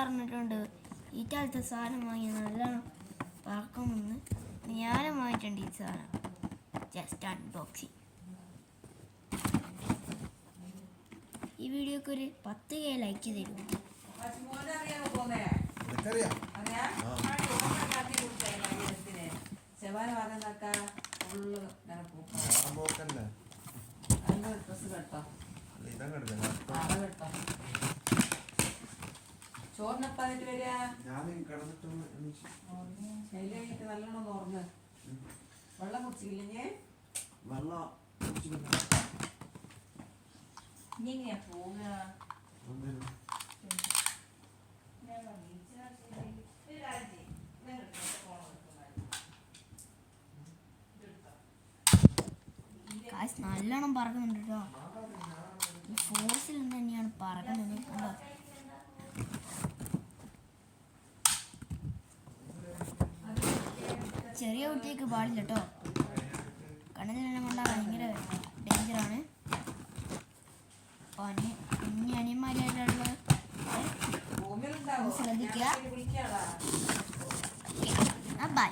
പറഞ്ഞിട്ടുണ്ട് ഈ കാലത്തെ സാധനം വാങ്ങി നല്ലോണം പറക്കുമെന്ന്. ഞാനും വാങ്ങിയിട്ടുണ്ട് ഈ സാധനം. Just unboxing. ഈ വീഡിയോക്ക് ഒരു 10K ലൈക്ക് തരും. ചോറിനപ്പാതിട്ട് വരിക നല്ലോണം ഓർന്ന് വെള്ളം കുടിച്ചില്ലേ? വെള്ളം ഇനി എങ്ങനെയാ പോവുക? നല്ലോണം പറക്കുന്നുണ്ട് കേട്ടോ. ഈ ഫോഴ്സിൽ തന്നെയാണ് പറക്കുന്നത്. കണ്ടോ? ചെറിയ കുട്ടിയൊക്കെ പാടില്ല കേട്ടോ. കണ്ണിലെല്ലാം കൊണ്ടാൽ ഭയങ്കര ഡേഞ്ചറാണ്. കുഞ്ഞി അനിയന്മാരായിട്ടുള്ള ശ്രദ്ധിക്കുക. ബൈ.